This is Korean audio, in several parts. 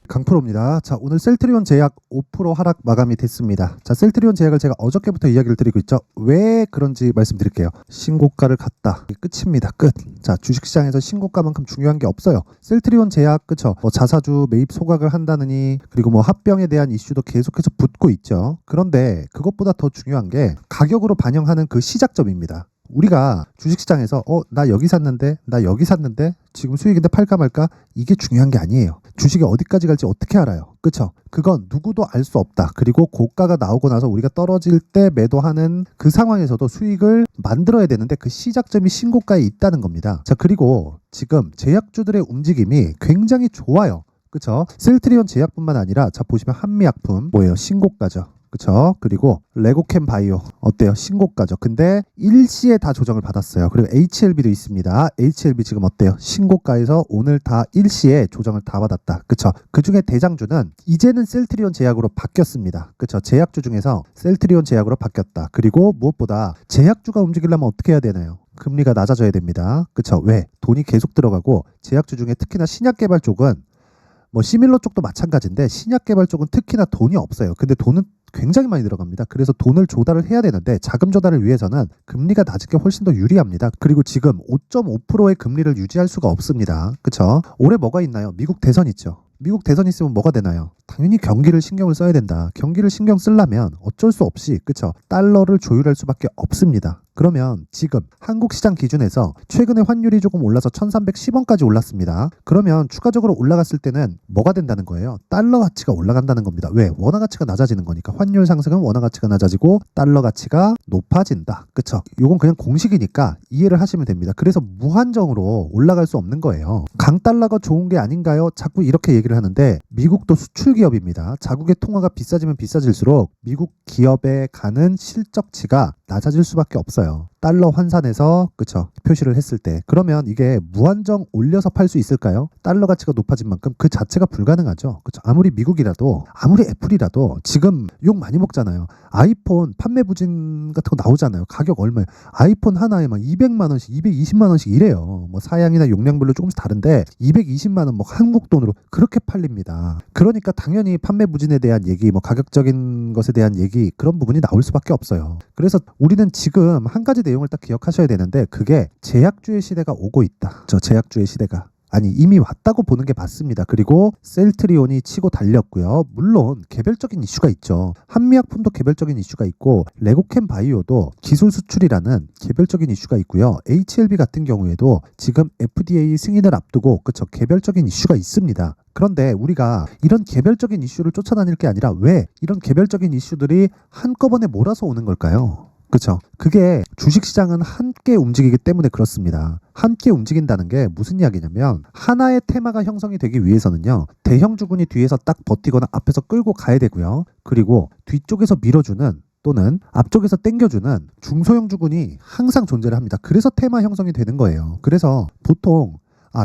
강프로입니다. 자, 오늘 셀트리온 제약 5% 하락 마감이 됐습니다. 자, 셀트리온 제약을 제가 어저께부터 이야기를 드리고 있죠. 왜 그런지 말씀드릴게요. 신고가를 갔다. 이게 끝입니다. 끝. 자, 주식시장에서 신고가만큼 중요한 게 없어요. 셀트리온 제약, 그쵸? 자사주 매입 소각을 한다느니, 그리고 합병에 대한 이슈도 계속해서 붙고 있죠. 그런데 그것보다 더 중요한 게 가격으로 반영하는 그 시작점입니다. 우리가 주식시장에서 나 여기 샀는데 나 여기 샀는데 지금 수익인데 팔까 말까, 이게 중요한 게 아니에요. 주식이 어디까지 갈지 어떻게 알아요? 그쵸? 그건 누구도 알 수 없다. 그리고 고가가 나오고 나서 우리가 떨어질 때 매도하는 그 상황에서도 수익을 만들어야 되는데 그 시작점이 신고가에 있다는 겁니다. 자, 그리고 지금 제약주들의 움직임이 굉장히 좋아요. 그쵸? 셀트리온 제약뿐만 아니라 자, 보시면 한미약품 뭐예요? 신고가죠. 그쵸? 그리고 레고캠 바이오 어때요? 신고가죠. 근데 일시에 다 조정을 받았어요. 그리고 HLB도 있습니다. HLB 지금 어때요? 신고가에서 오늘 다 일시에 조정을 다 받았다. 그쵸? 그 중에 대장주는 이제는 셀트리온 제약으로 바뀌었습니다. 그쵸? 제약주 중에서 셀트리온 제약으로 바뀌었다. 그리고 무엇보다 제약주가 움직이려면 어떻게 해야 되나요? 금리가 낮아져야 됩니다. 그쵸? 왜? 돈이 계속 들어가고 제약주 중에 특히나 신약개발 쪽은 시밀러 쪽도 마찬가지인데 신약개발 쪽은 특히나 돈이 없어요. 근데 돈은 굉장히 많이 들어갑니다. 그래서 돈을 조달을 해야 되는데 자금 조달을 위해서는 금리가 낮은 게 훨씬 더 유리합니다. 그리고 지금 5.5%의 금리를 유지할 수가 없습니다. 그쵸? 올해 뭐가 있나요? 미국 대선 있죠. 미국 대선 있으면 뭐가 되나요? 당연히 경기를 신경을 써야 된다. 경기를 신경 쓰려면 어쩔 수 없이, 그쵸? 달러를 조율할 수밖에 없습니다. 그러면 지금 한국 시장 기준에서 최근에 환율이 조금 올라서 1310원까지 올랐습니다. 그러면 추가적으로 올라갔을 때는 뭐가 된다는 거예요? 달러 가치가 올라간다는 겁니다. 왜? 원화 가치가 낮아지는 거니까. 환율 상승은 원화 가치가 낮아지고 달러 가치가 높아진다. 그쵸? 요건 그냥 공식이니까 이해를 하시면 됩니다. 그래서 무한정으로 올라갈 수 없는 거예요. 강달러가 좋은 게 아닌가요? 자꾸 이렇게 얘기를 하는데 미국도 수출 기업입니다. 자국의 통화가 비싸지면 비싸질수록 미국 기업에 가는 실적치가 낮아질 수밖에 없어요. 달러 환산해서, 그쵸? 표시를 했을 때. 그러면 이게 무한정 올려서 팔 수 있을까요? 달러 가치가 높아진 만큼 그 자체가 불가능하죠. 그쵸? 아무리 미국이라도, 아무리 애플이라도 지금 욕 많이 먹잖아요. 아이폰 판매 부진 같은 거 나오잖아요. 가격 얼마예요? 아이폰 하나에 막 200만 원씩, 220만 원씩 이래요. 사양이나 용량별로 조금씩 다른데 220만 원 한국 돈으로 그렇게 팔립니다. 그러니까 당연히 판매 부진에 대한 얘기, 가격적인 것에 대한 얘기, 그런 부분이 나올 수밖에 없어요. 그래서 우리는 지금 한 가지 내용을 딱 기억하셔야 되는데 그게 제약주의 시대가 오고 있다. 저 제약주의 시대가. 아니, 이미 왔다고 보는 게 맞습니다. 그리고 셀트리온이 치고 달렸고요. 물론 개별적인 이슈가 있죠. 한미약품도 개별적인 이슈가 있고 레고캠 바이오도 기술 수출이라는 개별적인 이슈가 있고요. HLB 같은 경우에도 지금 FDA 승인을 앞두고, 그쵸, 개별적인 이슈가 있습니다. 그런데 우리가 이런 개별적인 이슈를 쫓아다닐 게 아니라 왜 이런 개별적인 이슈들이 한꺼번에 몰아서 오는 걸까요? 그쵸? 그게 주식시장은 함께 움직이기 때문에 그렇습니다. 함께 움직인다는 게 무슨 이야기냐면 하나의 테마가 형성이 되기 위해서는요, 대형 주군이 뒤에서 딱 버티거나 앞에서 끌고 가야 되고요. 그리고 뒤쪽에서 밀어주는 또는 앞쪽에서 당겨주는 중소형 주군이 항상 존재를 합니다. 그래서 테마 형성이 되는 거예요. 그래서 보통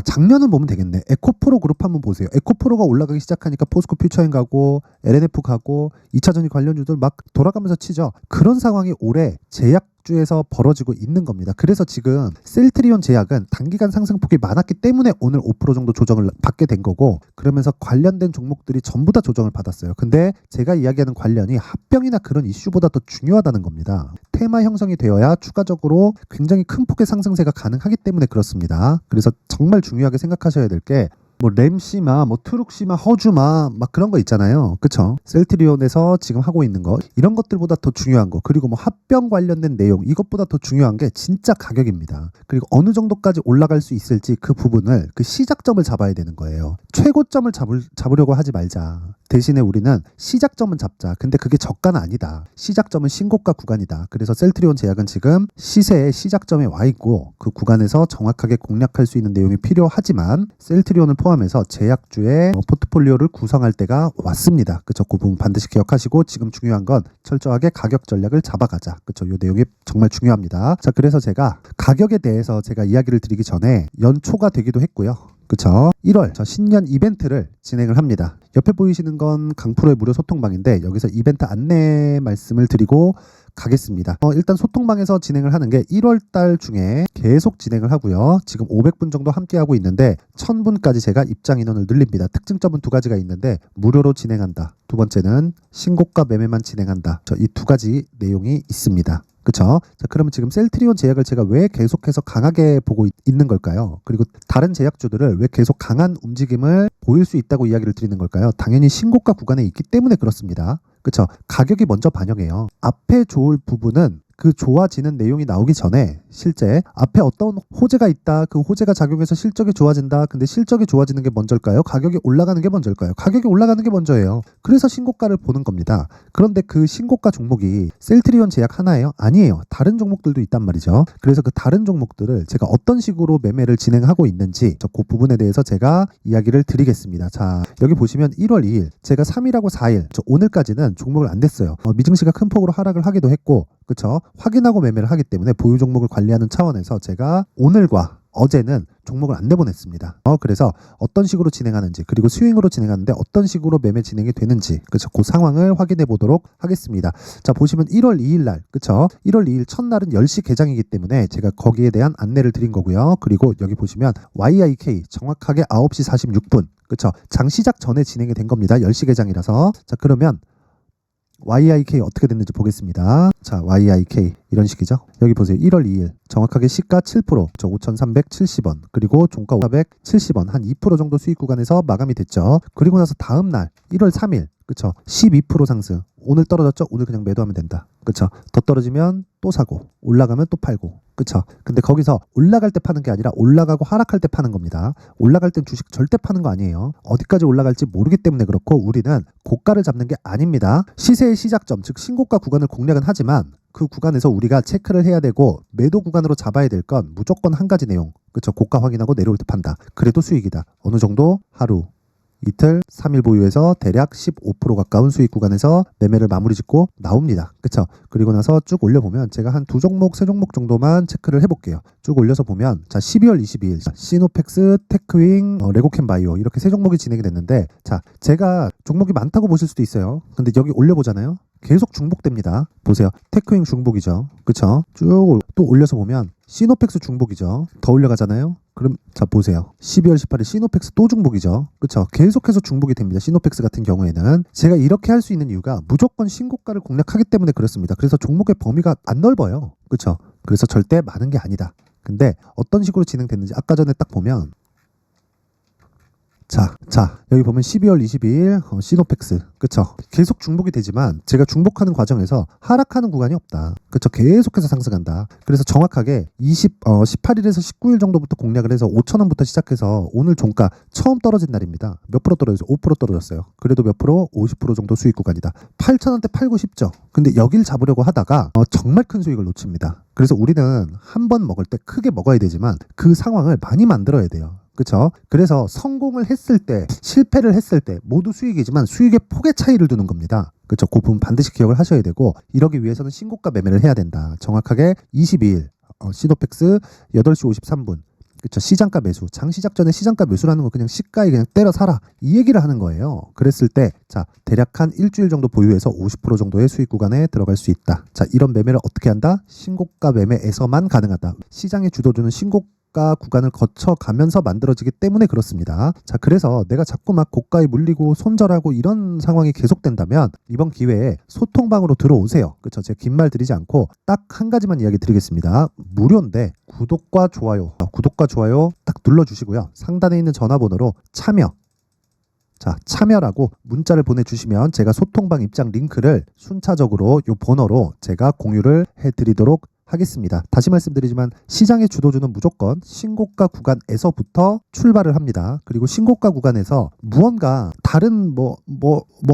작년을 보면 되겠네. 에코프로 그룹 한번 보세요. 에코프로가 올라가기 시작하니까 포스코 퓨처인 가고 LNF 가고 2차전지 관련주들 막 돌아가면서 치죠. 그런 상황이 올해 제약주에서 벌어지고 있는 겁니다. 그래서 지금 셀트리온 제약은 단기간 상승폭이 많았기 때문에 오늘 5% 정도 조정을 받게 된 거고, 그러면서 관련된 종목들이 전부 다 조정을 받았어요. 근데 제가 이야기하는 관련이 합병이나 그런 이슈보다 더 중요하다는 겁니다. 테마 형성이 되어야 추가적으로 굉장히 큰 폭의 상승세가 가능하기 때문에 그렇습니다. 그래서 정말 중요하게 생각하셔야 될 게 램시마, 트룩시마, 허주마 막 그런 거 있잖아요. 그쵸? 셀트리온에서 지금 하고 있는 거, 이런 것들보다 더 중요한 거, 그리고 합병 관련된 내용, 이것보다 더 중요한 게 진짜 가격입니다. 그리고 어느 정도까지 올라갈 수 있을지 그 부분을, 그 시작점을 잡아야 되는 거예요. 최고점을 잡으려고 하지 말자. 대신에 우리는 시작점은 잡자. 근데 그게 저가는 아니다. 시작점은 신고가 구간이다. 그래서 셀트리온 제약은 지금 시세의 시작점에 와 있고 그 구간에서 정확하게 공략할 수 있는 내용이 필요하지만 셀트리온을 포함해서 제약주의 포트폴리오를 구성할 때가 왔습니다. 그쵸? 그 부분 반드시 기억하시고 지금 중요한 건 철저하게 가격 전략을 잡아가자. 그쵸? 이 내용이 정말 중요합니다. 자, 그래서 제가 가격에 대해서 제가 이야기를 드리기 전에 연초가 되기도 했고요. 그쵸? 1월 저 신년 이벤트를 진행을 합니다. 옆에 보이시는 건 강프로의 무료 소통방인데 여기서 이벤트 안내 말씀을 드리고 가겠습니다. 일단 소통방에서 진행을 하는 게 1월 달 중에 계속 진행을 하고요. 지금 500분 정도 함께 하고 있는데 1000분까지 제가 입장 인원을 늘립니다. 특징점은 두 가지가 있는데 무료로 진행한다. 두 번째는 신고가 매매만 진행한다. 이 두 가지 내용이 있습니다. 그쵸? 자, 그러면 지금 셀트리온 제약을 제가 왜 계속해서 강하게 보고 있는 걸까요? 그리고 다른 제약주들을 왜 계속 강한 움직임을 보일 수 있다고 이야기를 드리는 걸까요? 당연히 신고가 구간에 있기 때문에 그렇습니다. 그쵸? 가격이 먼저 반영해요. 앞에 좋을 부분은 그 좋아지는 내용이 나오기 전에 실제 앞에 어떤 호재가 있다. 그 호재가 작용해서 실적이 좋아진다. 근데 실적이 좋아지는 게 먼저일까요? 가격이 올라가는 게 먼저일까요? 가격이 올라가는 게 먼저예요. 그래서 신고가를 보는 겁니다. 그런데 그 신고가 종목이 셀트리온 제약 하나예요? 아니에요. 다른 종목들도 있단 말이죠. 그래서 그 다른 종목들을 제가 어떤 식으로 매매를 진행하고 있는지 그 부분에 대해서 제가 이야기를 드리겠습니다. 자, 여기 보시면 1월 2일 제가 3일하고 4일 오늘까지는 종목을 안 댔어요. 미증시가 큰 폭으로 하락을 하기도 했고 그쵸? 확인하고 매매를 하기 때문에 보유 종목을 관리하는 차원에서 제가 오늘과 어제는 종목을 안 내보냈습니다. 그래서 어떤 식으로 진행하는지 그리고 스윙으로 진행하는데 어떤 식으로 매매 진행이 되는지 그쵸? 그 상황을 확인해 보도록 하겠습니다. 자, 보시면 1월 2일 날 그쵸? 1월 2일 첫날은 10시 개장이기 때문에 제가 거기에 대한 안내를 드린 거고요. 그리고 여기 보시면 YIK 정확하게 9시 46분 그쵸? 장 시작 전에 진행이 된 겁니다. 10시 개장이라서. 자, 그러면 YIK 어떻게 됐는지 보겠습니다. 자, YIK 이런 식이죠. 여기 보세요. 1월 2일 정확하게 시가 7%, 5,370원 그리고 종가 470원 한 2% 정도 수익 구간에서 마감이 됐죠. 그리고 나서 다음 날 1월 3일 그쵸? 12% 상승. 오늘 떨어졌죠? 오늘 그냥 매도하면 된다. 그쵸? 더 떨어지면 또 사고 올라가면 또 팔고 그쵸? 근데 거기서 올라갈 때 파는 게 아니라 올라가고 하락할 때 파는 겁니다. 올라갈 땐 주식 절대 파는 거 아니에요. 어디까지 올라갈지 모르기 때문에 그렇고 우리는 고가를 잡는 게 아닙니다. 시세의 시작점 즉 신고가 구간을 공략은 하지만 그 구간에서 우리가 체크를 해야 되고 매도 구간으로 잡아야 될 건 무조건 한 가지 내용 그쵸? 고가 확인하고 내려올 때 판다. 그래도 수익이다. 어느 정도? 하루 이틀, 3일 보유해서 대략 15% 가까운 수익 구간에서 매매를 마무리 짓고 나옵니다. 그쵸? 그리고 나서 쭉 올려보면 제가 한 두 종목, 세 종목 정도만 체크를 해볼게요. 쭉 올려서 보면 자 12월 22일 시노펙스, 테크윙, 레고캠 바이오 이렇게 세 종목이 진행이 됐는데 자 제가 종목이 많다고 보실 수도 있어요. 근데 여기 올려보잖아요. 계속 중복됩니다. 보세요. 테크윙 중복이죠. 그쵸? 쭉 또 올려서 보면 시노펙스 중복이죠. 더 올려가잖아요. 그럼 자 보세요. 12월 18일 시노펙스 또 중복이죠. 그쵸? 계속해서 중복이 됩니다. 시노펙스 같은 경우에는 제가 이렇게 할 수 있는 이유가 무조건 신고가를 공략하기 때문에 그렇습니다. 그래서 종목의 범위가 안 넓어요. 그쵸? 그래서 절대 많은 게 아니다. 근데 어떤 식으로 진행됐는지 아까 전에 딱 보면 자 여기 보면 12월 22일 시노펙스 그쵸? 계속 중복이 되지만 제가 중복하는 과정에서 하락하는 구간이 없다. 그쵸? 계속해서 상승한다. 그래서 정확하게 18일에서 19일 정도부터 공략을 해서 5,000원부터 시작해서 오늘 종가 처음 떨어진 날입니다. 몇 프로 떨어졌어요? 5% 떨어졌어요. 그래도 몇 프로? 50% 정도 수익 구간이다. 8,000원대 팔고 싶죠? 근데 여길 잡으려고 하다가 정말 큰 수익을 놓칩니다. 그래서 우리는 한 번 먹을 때 크게 먹어야 되지만 그 상황을 많이 만들어야 돼요. 그쵸? 그래서 성공을 했을 때 실패를 했을 때 모두 수익이지만 수익의 폭의 차이를 두는 겁니다. 그쵸? 그 부분 반드시 기억을 하셔야 되고 이러기 위해서는 신고가 매매를 해야 된다. 정확하게 22일 시노펙스 8시 53분 그쵸? 시장가 매수 장 시작 전에 시장가 매수라는 거 그냥 시가에 그냥 때려 사라 이 얘기를 하는 거예요. 그랬을 때 자 대략 한 일주일 정도 보유해서 50% 정도의 수익 구간에 들어갈 수 있다. 자 이런 매매를 어떻게 한다? 신고가 매매에서만 가능하다. 시장의 주도주는 신고가 구간을 거쳐가면서 만들어지기 때문에 그렇습니다. 자 그래서 내가 자꾸 막 고가에 물리고 손절하고 이런 상황이 계속된다면 이번 기회에 소통방으로 들어오세요. 그쵸? 제가 긴 말 드리지 않고 딱 한 가지만 이야기 드리겠습니다. 무료인데 구독과 좋아요 딱 눌러주시고요. 상단에 있는 전화번호로 참여라고 문자를 보내주시면 제가 소통방 입장 링크를 순차적으로 이 번호로 제가 공유를 해드리도록 하겠습니다. 다시 말씀드리지만 시장의 주도주는 무조건 신고가 구간에서부터 출발을 합니다. 그리고 신고가 구간에서 무언가 다른 뭐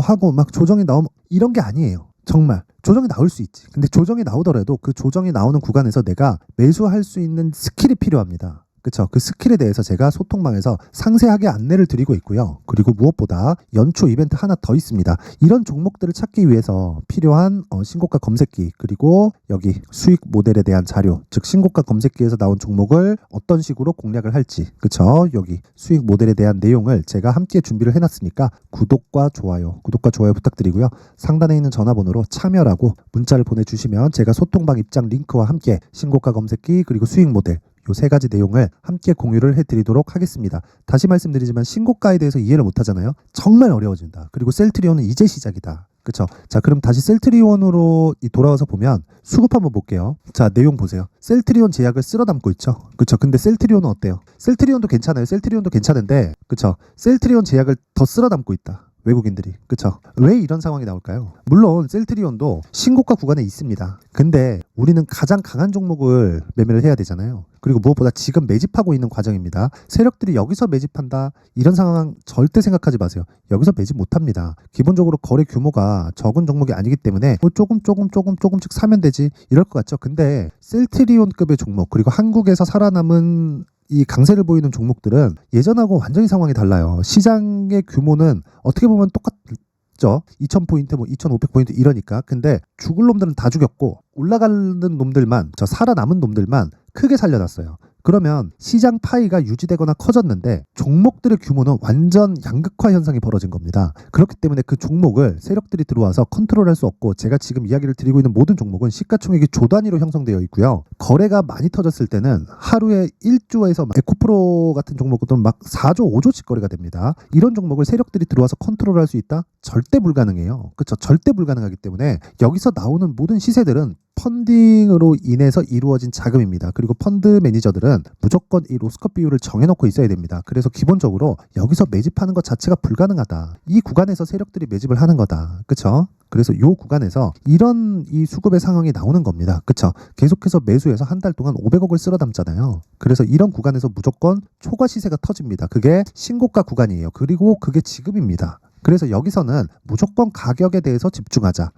하고 막 조정이 나오면 이런 게 아니에요. 정말 조정이 나올 수 있지. 근데 조정이 나오더라도 그 조정이 나오는 구간에서 내가 매수할 수 있는 스킬이 필요합니다. 그쵸? 그 스킬에 대해서 제가 소통방에서 상세하게 안내를 드리고 있고요. 그리고 무엇보다 연초 이벤트 하나 더 있습니다. 이런 종목들을 찾기 위해서 필요한 신고가 검색기, 그리고 여기 수익 모델에 대한 자료, 즉 신고가 검색기에서 나온 종목을 어떤 식으로 공략을 할지, 그쵸? 여기 수익 모델에 대한 내용을 제가 함께 준비를 해놨으니까 구독과 좋아요 부탁드리고요. 상단에 있는 전화번호로 참여라고 문자를 보내주시면 제가 소통방 입장 링크와 함께 신고가 검색기 그리고 수익 모델 요 세 가지 내용을 함께 공유를 해드리도록 하겠습니다. 다시 말씀드리지만 신고가에 대해서 이해를 못하잖아요. 정말 어려워진다. 그리고 셀트리온은 이제 시작이다. 그쵸? 자, 그럼 다시 셀트리온으로 돌아와서 보면 수급 한번 볼게요. 자, 내용 보세요. 셀트리온 제약을 쓸어 담고 있죠. 그쵸? 근데 셀트리온은 어때요? 셀트리온도 괜찮아요. 셀트리온도 괜찮은데, 그쵸? 셀트리온 제약을 더 쓸어 담고 있다. 외국인들이. 그쵸? 왜 이런 상황이 나올까요? 물론 셀트리온도 신고가 구간에 있습니다. 근데 우리는 가장 강한 종목을 매매를 해야 되잖아요. 그리고 무엇보다 지금 매집하고 있는 과정입니다. 세력들이 여기서 매집한다, 이런 상황 절대 생각하지 마세요. 여기서 매집 못합니다. 기본적으로 거래 규모가 적은 종목이 아니기 때문에 뭐 조금씩 사면 되지 이럴 것 같죠. 근데 셀트리온급의 종목, 그리고 한국에서 살아남은 이 강세를 보이는 종목들은 예전하고 완전히 상황이 달라요. 시장의 규모는 어떻게 보면 똑같죠. 2000포인트, 뭐 2500포인트 이러니까. 근데 죽을 놈들은 다 죽였고 올라가는 놈들만, 살아남은 놈들만 크게 살려놨어요. 그러면 시장 파이가 유지되거나 커졌는데 종목들의 규모는 완전 양극화 현상이 벌어진 겁니다. 그렇기 때문에 그 종목을 세력들이 들어와서 컨트롤할 수 없고, 제가 지금 이야기를 드리고 있는 모든 종목은 시가총액이 조 단위로 형성되어 있고요. 거래가 많이 터졌을 때는 하루에 1조에서 에코프로 같은 종목들은 막 4조, 5조씩 거래가 됩니다. 이런 종목을 세력들이 들어와서 컨트롤할 수 있다? 절대 불가능해요. 그렇죠? 절대 불가능하기 때문에 여기서 나오는 모든 시세들은 펀딩으로 인해서 이루어진 자금입니다. 그리고 펀드 매니저들은 무조건 이 로스컷 비율을 정해놓고 있어야 됩니다. 그래서 기본적으로 여기서 매집하는 것 자체가 불가능하다. 이 구간에서 세력들이 매집을 하는 거다. 그쵸? 그래서 이 구간에서 이런 이 수급의 상황이 나오는 겁니다. 그쵸? 계속해서 매수해서 한 달 동안 500억을 쓸어 담잖아요. 그래서 이런 구간에서 무조건 초과 시세가 터집니다. 그게 신고가 구간이에요. 그리고 그게 지금입니다. 그래서 여기서는 무조건 가격에 대해서 집중하자.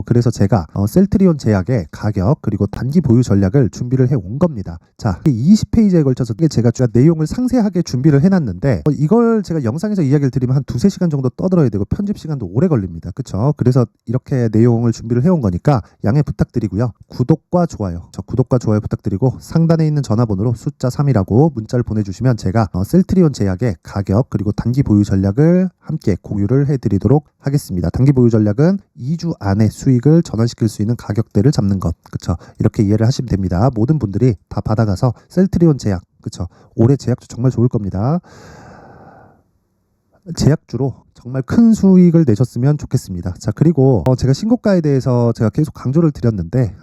그래서 제가 셀트리온 제약의 가격 그리고 단기 보유 전략을 준비를 해온 겁니다. 자, 20페이지에 걸쳐서 제가 내용을 상세하게 준비를 해놨는데 이걸 제가 영상에서 이야기를 드리면 한 2-3시간 정도 떠들어야 되고 편집 시간도 오래 걸립니다. 그쵸? 그래서 이렇게 내용을 준비를 해온 거니까 양해 부탁드리고요. 구독과 좋아요 부탁드리고 상단에 있는 전화번호로 숫자 3이라고 문자를 보내주시면 제가 셀트리온 제약의 가격 그리고 단기 보유 전략을 함께 공유를 해드리도록 하겠습니다. 단기 보유 전략은 2주 안에 수익을 전환시킬 수 있는 가격대를 잡는 것. 그쵸? 이렇게 이해를 하시면 됩니다. 모든 분들이 다 받아가서 셀트리온 제약, 그쵸? 올해 제약주 정말 좋을 겁니다. 제약주로 정말 큰 수익을 내셨으면 좋겠습니다. 자, 그리고 제가 신고가에 대해서 제가 계속 강조를 드렸는데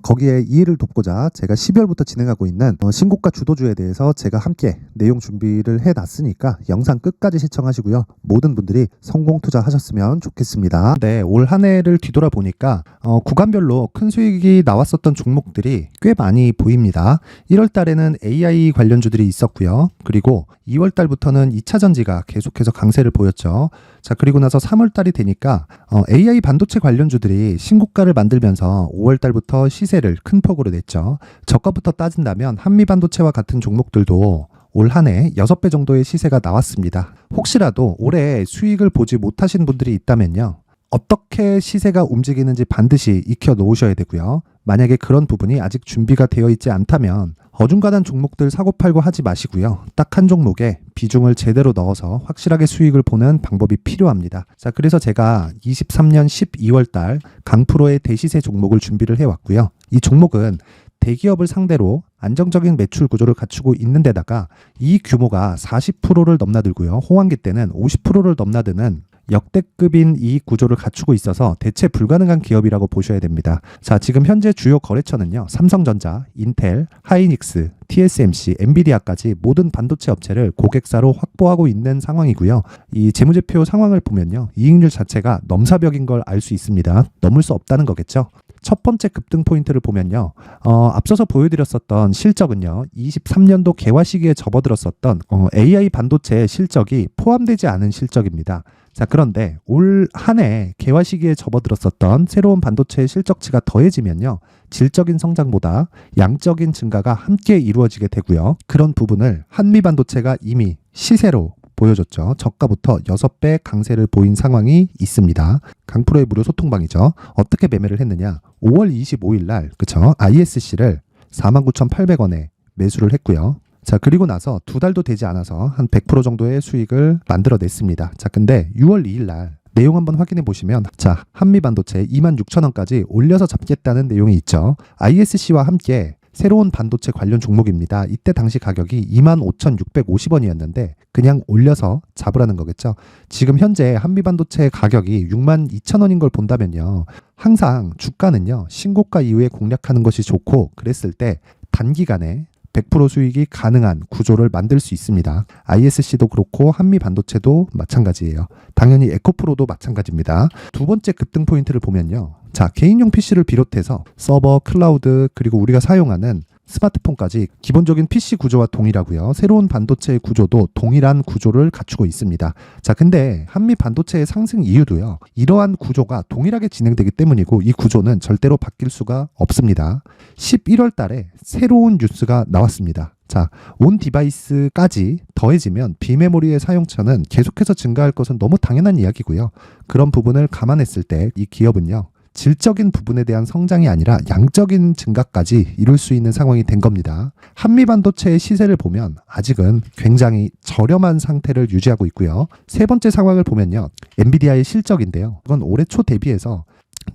거기에 이해를 돕고자 제가 12월부터 진행하고 있는 신고가 주도주에 대해서 제가 함께 내용 준비를 해놨으니까 영상 끝까지 시청하시고요. 모든 분들이 성공 투자하셨으면 좋겠습니다. 네, 올 한 해를 뒤돌아보니까 구간별로 큰 수익이 나왔었던 종목들이 꽤 많이 보입니다. 1월 달에는 AI 관련주들이 있었고요. 그리고 2월 달부터는 2차 전지가 계속해서 강세를 보였죠. 자, 그리고 나서 3월 달이 되니까 AI 반도체 관련주들이 신고가를 만들면서 5월 달부터 시세를 큰 폭으로 냈죠. 저가부터 따진다면 한미 반도체와 같은 종목들도 올 한 해 6배 정도의 시세가 나왔습니다. 혹시라도 올해 수익을 보지 못하신 분들이 있다면요, 어떻게 시세가 움직이는지 반드시 익혀 놓으셔야 되고요. 만약에 그런 부분이 아직 준비가 되어 있지 않다면 어중간한 종목들 사고팔고 하지 마시고요. 딱 한 종목에 비중을 제대로 넣어서 확실하게 수익을 보는 방법이 필요합니다. 자, 그래서 제가 23년 12월 달 강프로의 대시세 종목을 준비를 해왔고요. 이 종목은 대기업을 상대로 안정적인 매출 구조를 갖추고 있는 데다가 이 규모가 40%를 넘나들고요. 호황기 때는 50%를 넘나드는 역대급인 이익 구조를 갖추고 있어서 대체 불가능한 기업이라고 보셔야 됩니다. 자, 지금 현재 주요 거래처는요, 삼성전자, 인텔, 하이닉스, TSMC, 엔비디아까지 모든 반도체 업체를 고객사로 확보하고 있는 상황이고요. 이 재무제표 상황을 보면요, 이익률 자체가 넘사벽인 걸 알 수 있습니다. 넘을 수 없다는 거겠죠. 첫 번째 급등 포인트를 보면요, 앞서서 보여드렸었던 실적은요, 23년도 개화 시기에 접어들었었던 AI 반도체 실적이 포함되지 않은 실적입니다. 자, 그런데 올 한 해 개화 시기에 접어들었었던 새로운 반도체의 실적치가 더해지면요. 질적인 성장보다 양적인 증가가 함께 이루어지게 되고요. 그런 부분을 한미 반도체가 이미 시세로 보여줬죠. 저가부터 6배 강세를 보인 상황이 있습니다. 강프로의 무료 소통방이죠. 어떻게 매매를 했느냐. 5월 25일 날 그쵸? ISC를 49,800원에 매수를 했고요. 자, 그리고 나서 2달도 되지 않아서 한 100% 정도의 수익을 만들어냈습니다. 자, 근데 6월 2일 날 내용 한번 확인해 보시면 자, 한미 반도체 26,000원까지 올려서 잡겠다는 내용이 있죠. ISC와 함께 새로운 반도체 관련 종목입니다. 이때 당시 가격이 25,650원이었는데 그냥 올려서 잡으라는 거겠죠. 지금 현재 한미 반도체 가격이 62,000원인 걸 본다면요. 항상 주가는요. 신고가 이후에 공략하는 것이 좋고 그랬을 때 단기간에 100% 수익이 가능한 구조를 만들 수 있습니다. ISC도 그렇고 한미 반도체도 마찬가지예요. 당연히 에코프로도 마찬가지입니다. 두 번째 급등 포인트를 보면요. 자, 개인용 PC를 비롯해서 서버, 클라우드, 그리고 우리가 사용하는 스마트폰까지 기본적인 PC 구조와 동일하고요. 새로운 반도체의 구조도 동일한 구조를 갖추고 있습니다. 자, 근데 한미 반도체의 상승 이유도요. 이러한 구조가 동일하게 진행되기 때문이고 이 구조는 절대로 바뀔 수가 없습니다. 11월 달에 새로운 뉴스가 나왔습니다. 자, 온 디바이스까지 더해지면 비메모리의 사용처는 계속해서 증가할 것은 너무 당연한 이야기고요. 그런 부분을 감안했을 때 이 기업은요. 질적인 부분에 대한 성장이 아니라 양적인 증가까지 이룰 수 있는 상황이 된 겁니다. 한미 반도체의 시세를 보면 아직은 굉장히 저렴한 상태를 유지하고 있고요. 세 번째 상황을 보면요. 엔비디아의 실적인데요. 이건 올해 초 대비해서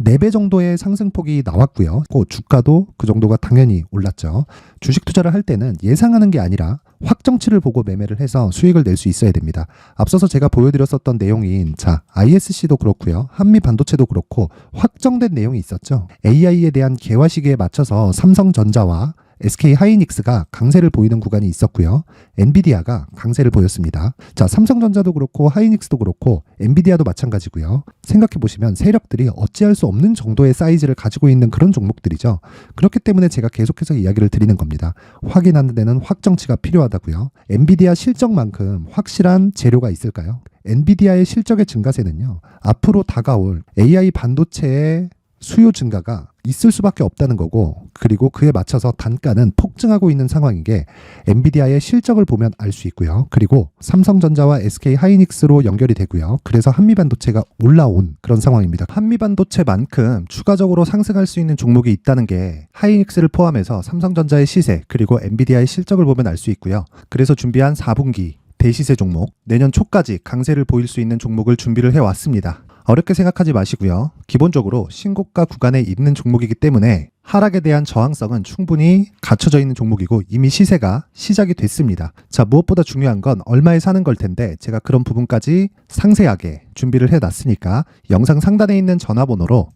4배 정도의 상승폭이 나왔고요. 주가도 그 정도가 당연히 올랐죠. 주식 투자를 할 때는 예상하는 게 아니라 확정치를 보고 매매를 해서 수익을 낼 수 있어야 됩니다. 앞서서 제가 보여드렸었던 내용인 자, ISC도 그렇고요. 한미 반도체도 그렇고 확정된 내용이 있었죠. AI에 대한 개화 시기에 맞춰서 삼성전자와 SK 하이닉스가 강세를 보이는 구간이 있었고요. 엔비디아가 강세를 보였습니다. 자, 삼성전자도 그렇고 하이닉스도 그렇고 엔비디아도 마찬가지고요. 생각해 보시면 세력들이 어찌할 수 없는 정도의 사이즈를 가지고 있는 그런 종목들이죠. 그렇기 때문에 제가 계속해서 이야기를 드리는 겁니다. 확인하는 데는 확정치가 필요하다고요. 엔비디아 실적만큼 확실한 재료가 있을까요? 엔비디아의 실적의 증가세는요. 앞으로 다가올 AI 반도체의 수요 증가가 있을 수밖에 없다는 거고 그리고 그에 맞춰서 단가는 폭증하고 있는 상황인 게 엔비디아의 실적을 보면 알 수 있고요. 그리고 삼성전자와 SK 하이닉스로 연결이 되고요. 그래서 한미반도체가 올라온 그런 상황입니다. 한미반도체만큼 추가적으로 상승할 수 있는 종목이 있다는 게 하이닉스를 포함해서 삼성전자의 시세 그리고 엔비디아의 실적을 보면 알 수 있고요. 그래서 준비한 4분기 대시세 종목, 내년 초까지 강세를 보일 수 있는 종목을 준비를 해왔습니다. 어렵게 생각하지 마시고요. 기본적으로 신고가 구간에 있는 종목이기 때문에 하락에 대한 저항성은 충분히 갖춰져 있는 종목이고 이미 시세가 시작이 됐습니다. 자, 무엇보다 중요한 건 얼마에 사는 걸 텐데 제가 그런 부분까지 상세하게 준비를 해놨으니까 영상 상단에 있는 전화번호로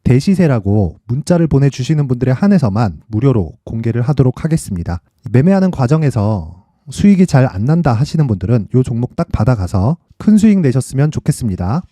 대시세라고 문자를 보내주시는 분들에 한해서만 무료로 공개를 하도록 하겠습니다. 매매하는 과정에서 수익이 잘 안 난다 하시는 분들은 이 종목 딱 받아가서 큰 수익 내셨으면 좋겠습니다.